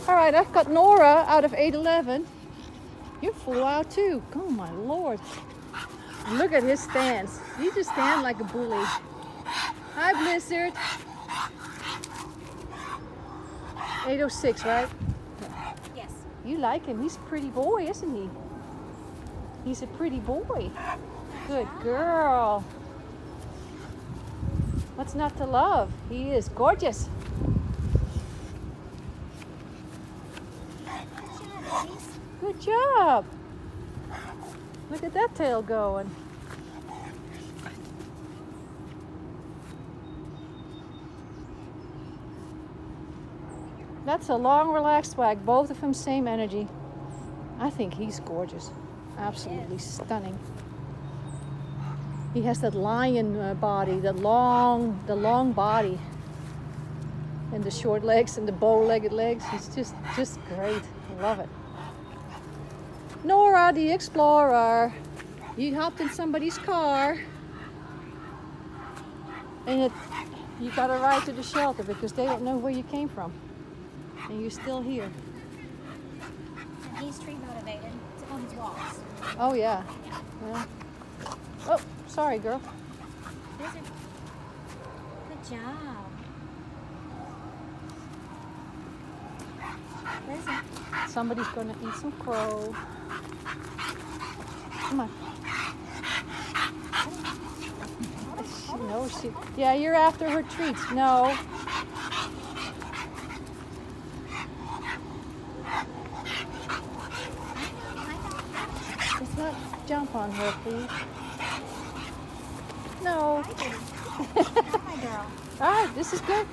All right, I've got Nora out of 811. You flew out too. Oh my Lord. Look at his stance. He just stands like a bully. Hi, Blizzard. 806, right? Yes. You like him. He's a pretty boy, isn't he? He's a pretty boy. Good girl. What's not to love? He is gorgeous. Good job. Look at that tail going. That's a long, relaxed wag. Both of them same energy. I think he's gorgeous. Absolutely stunning. He has that lion body, the long body, and the short legs and the bow-legged legs. He's just great. I love it. Nora, the explorer. You hopped in somebody's car, and you got a ride to the shelter because they don't know where you came from, and you're still here. And he's tree motivated on his walks. Oh yeah. Oh, sorry, girl. Good job. Listen. Somebody's gonna eat some crow. Come on. She knows she. Yeah, you're after her treats. No. Let's not jump on her, please. No. Hi, girl. All right, this is good.